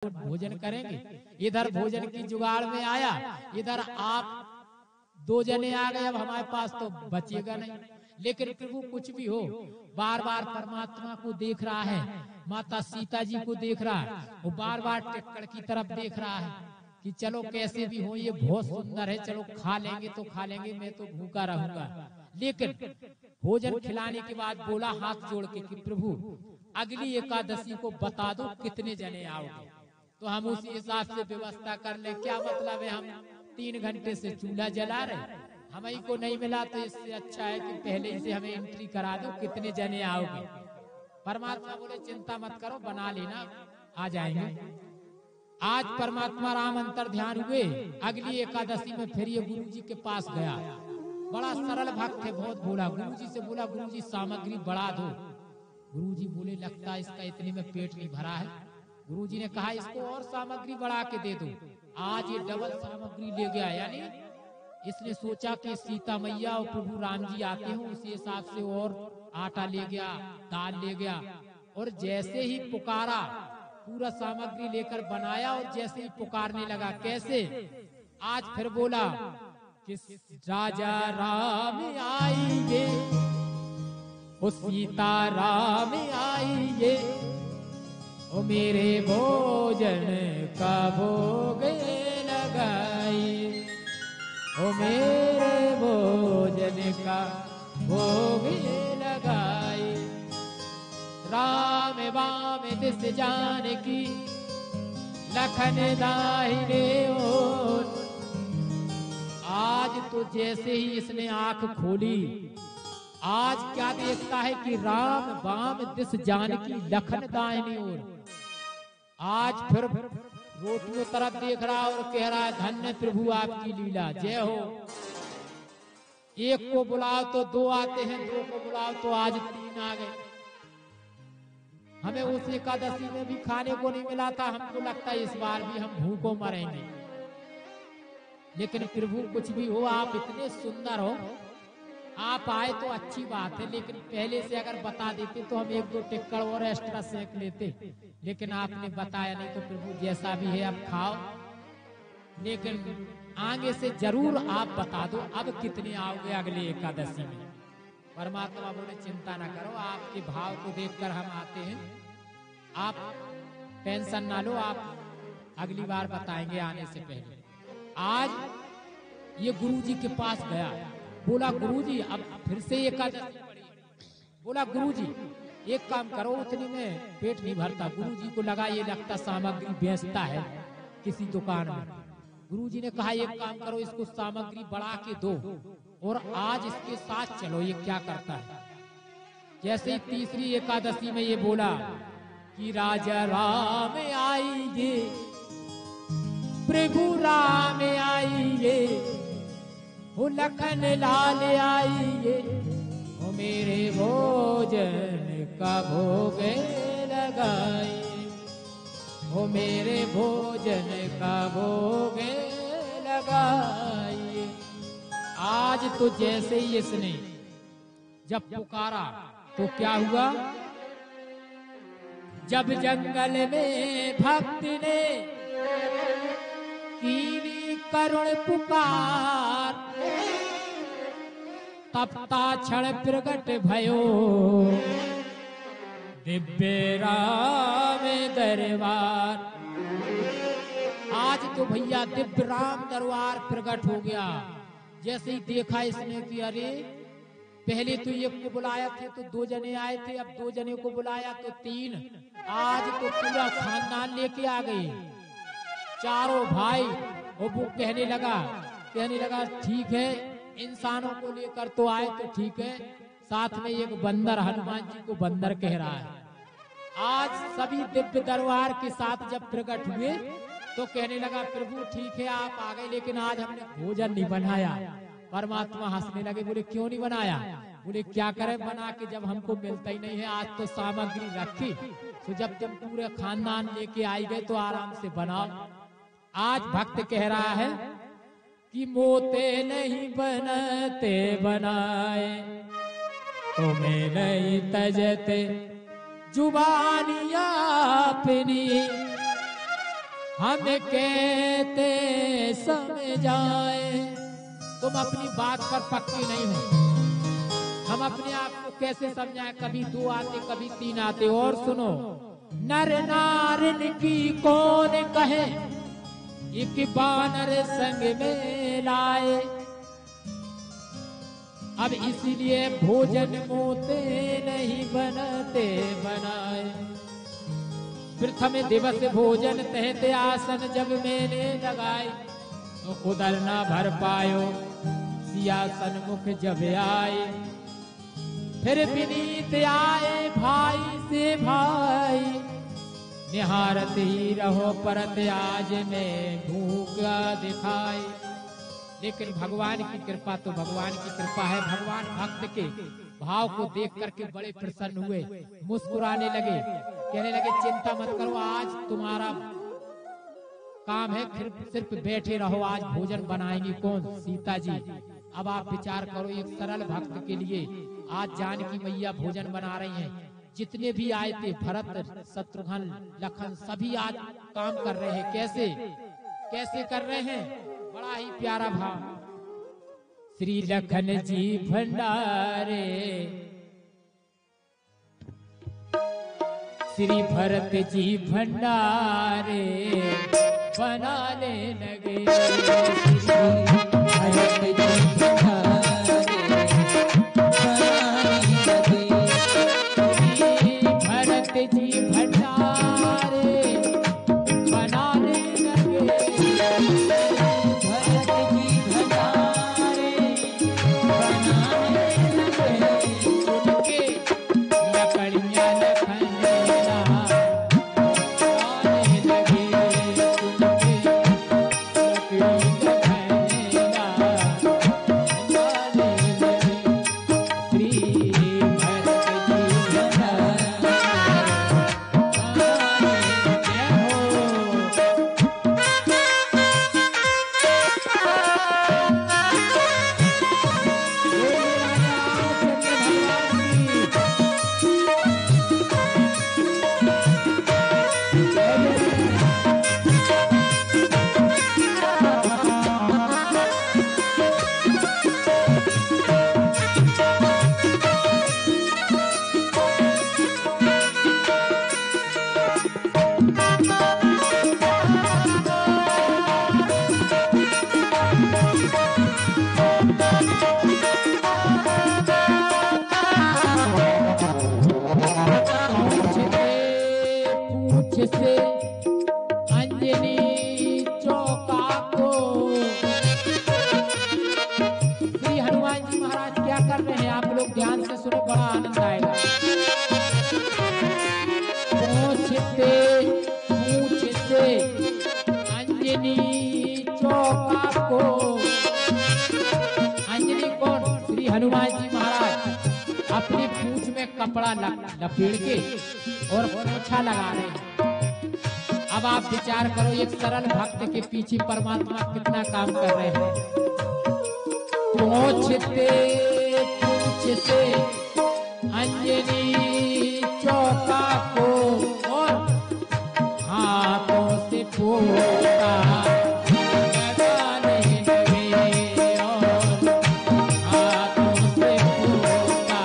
भोजन करेंगे। इधर भोजन की जुगाड़ में आया, इधर आप दो जने आ गए, अब हमारे पास तो बचेगा नहीं। लेकिन प्रभु कुछ भी हो, बार बार परमात्मा को देख रहा है, माता सीता जी को देख रहा है, वो बार बार टेक्कड़ की तरफ देख रहा है कि चलो कैसे भी हो, ये बहुत सुंदर है, चलो खा लेंगे तो खा लेंगे, मैं तो भूखा रहूंगा। लेकिन भोजन खिलाने के बाद बोला हाथ जोड़ के कि प्रभु अगली एकादशी को बता दो कितने जने आओगे, तो हम उसी हिसाब से व्यवस्था कर ले। क्या मतलब है, हम 3 घंटे से चूल्हा जला रहे, हमें को नहीं मिला, तो इससे अच्छा है कि पहले ही से हमें एंट्री करा दो कितने जने आओगे। परमात्मा बोले चिंता मत करो, बना लेना, आ जाएंगे। आज परमात्मा राम अंतर ध्यान हुए, अगली एकादशी में फिर ये गुरु जी के पास गया। बड़ा सरल भक्त है, बहुत बोला, गुरु जी से बोला गुरु जी सामग्री बढ़ा दो। गुरु जी बोले लगता है इसका इतने में पेट नहीं भरा है। गुरु जी ने कहा इसको और सामग्री बढ़ा के दे दो। आज ये डबल सामग्री ले गया, यानी इसने सोचा कि सीता मैया और प्रभु राम जी आते हैं, उसी हिसाब से और आटा ले गया, दाल ले गया, और जैसे ही पुकारा पूरा सामग्री लेकर बनाया, और जैसे ही पुकारने लगा कैसे, आज फिर बोला कि राजा राम आइए, ओ सीता राम आइए, ओ मेरे भोजन का भोग लगाइए, ओ मेरे भोजन का भोग लगाइए। राम वाम दिस जानकी, लखन दाहिने ओर। आज तो जैसे ही इसने आंख खोली, आज क्या देखता है कि राम वाम दिस जानकी, लखन दाहिनी ओर। आज फिर रोटियों तरफ देख रहा और कह रहा है धन्य प्रभु आपकी लीला, जय हो। एक को बुलाओ तो 2 आते हैं, 2 को बुलाओ तो आज 3 आ गए। हमें उस एकादशी में भी खाने को नहीं मिला था, हमको लगता है इस बार भी हम भूखों मरेंगे। लेकिन प्रभु कुछ भी हो, आप इतने सुंदर हो, आप आए तो अच्छी बात है, लेकिन पहले से अगर बता देते तो हम 1-2 टिक्कड़ और एक्स्ट्रा सेक लेते। लेकिन आपने बताया नहीं, तो प्रभु जैसा भी है अब खाओ, लेकिन आगे से जरूर आप बता दो अब कितने आओगे अगले एकादशी में। परमात्मा बोले चिंता ना करो, आपके भाव को देखकर हम आते हैं, आप टेंशन ना लो, आप अगली बार बताएंगे आने से पहले। आज ये गुरु जी के पास गया, बोला गुरुजी अब फिर से एकादशी पड़ी। बोला गुरुजी एक काम करो, उतनी में पेट नहीं भरता। गुरुजी को लगा ये लगता सामग्री बेचता है किसी दुकान में। गुरुजी ने कहा एक काम करो, इसको सामग्री बढ़ा के दो और आज इसके साथ चलो, ये क्या करता है। जैसे ही तीसरी एकादशी में ये बोला कि राजा राम आइए, प्रभु राम आइए, ओ लखन लाल आइए, ओ मेरे भोजन का भोग लगाइए, ओ मेरे भोजन का भोग लगाइए। आज तो जैसे ही इसने जब पुकारा तो क्या हुआ, जब जंगल में भक्त ने कीनी करुण पुकार, तपता क्षण प्रगट भयो, दिव्य राम दरबार। आज तो भैया दिव्य राम दरबार प्रकट हो गया। जैसे ही देखा इसने कि अरे पहले तो एक को बुलाया थे तो 2 जने आए थे, अब 2 जने को बुलाया तो 3, आज तो पूरा खानदान लेके आ गए, चारों भाई। और वो कहने लगा ठीक है, इंसानों को लेकर तो आए तो ठीक है, साथ में एक बंदर, हनुमान जी को बंदर कह रहा है। आज सभी दिव्य दरबार के साथ जब प्रकट हुए तो कहने लगा प्रभु ठीक है आप आ गए, लेकिन आज हमने भोजन नहीं बनाया। परमात्मा हंसने लगे, बोले क्यों नहीं बनाया। बोले क्या करें बना के, जब हमको मिलता ही नहीं है। आज तो सामग्री रखी, तो जब तुम पूरे खानदान लेके आई गए तो आराम से बनाओ। आज भक्त कह रहा है कि मोते नहीं बनते बनाए, तुम्हें नहीं तजते जुबानियां अपनी, हम कहते समझाए, तुम अपनी बात पर पक्की नहीं हो, हम अपने आप को कैसे समझाएं, कभी 2 आते कभी 3 आते। और सुनो, नर नारिन की कौन कहे, एक बानर संग में लाए, अब इसलिए भोजन मोते नहीं बनते बनाए। प्रथम दिवस भोजन तहते आसन जब मैंने लगाए, तो उधर ना भर पायो सियासन मुख जब आए। फिर विनीत आए भाई से भाई, निहारत ही रहो परत आज में भूखा दिखाई। लेकिन भगवान की कृपा तो भगवान की कृपा है। भगवान भक्त के भाव को देख करके बड़े प्रसन्न हुए, मुस्कुराने लगे, कहने लगे चिंता मत करो, आज तुम्हारा काम है, सिर्फ बैठे रहो, आज भोजन बनाएंगी कौन, सीता जी। अब आप विचार करो, एक सरल भक्त के लिए आज जानकी मैया भोजन बना रही हैं। जितने भी आए थे भरत शत्रुघ्न लखन सभी आज काम कर रहे हैं। कैसे कैसे कर रहे हैं, बड़ा ही प्यारा भाव। श्री लखन जी भंडारे, श्री भरत जी भंडारे बनाने लगे। भरत जी भंडारे भरत जी भंडारे बनाने लगे। भरत जी भंडारे बनाने लगे। उनके लकड़ियां लखनला आने लगे। उनके लकड़ियां लखनला आने लगे। श्री भरत जी भंडारे से अंजनी चौका को श्री हनुमान जी महाराज क्या कर रहे हैं, आप लोग ध्यान से सुनो, बड़ा आनंद आएगा। पूछ से अंजनी चौका को, अंजनी कौन, श्री हनुमान जी महाराज अपनी पूंछ में कपड़ा लपेट के और पोछा लगा रहे हैं। अब आप विचार करो, एक सरल भक्त के पीछे परमात्मा कितना काम कर रहे हैं। पूछ से अंजनी चौका को और हाथों से पोता लगाने लगे। और हाथों से पोता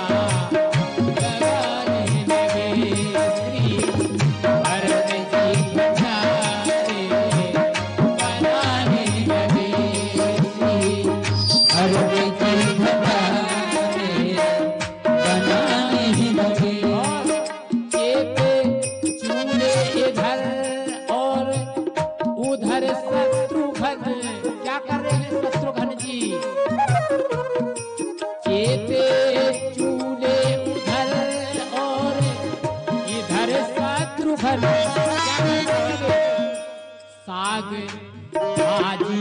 लगाने लगे। श्री भरत जी भंडारे बनाने लगे। श्री भरत जी भंडारे बनाने लगे। और चेते चूल्हे इधर और उधर शत्रुघ्न क्या कर रहे हैं, शत्रुघ्न जी चेते चूल्हे उधर और इधर शत्रुघ्न क्या कर रहे हैं, साग भाजी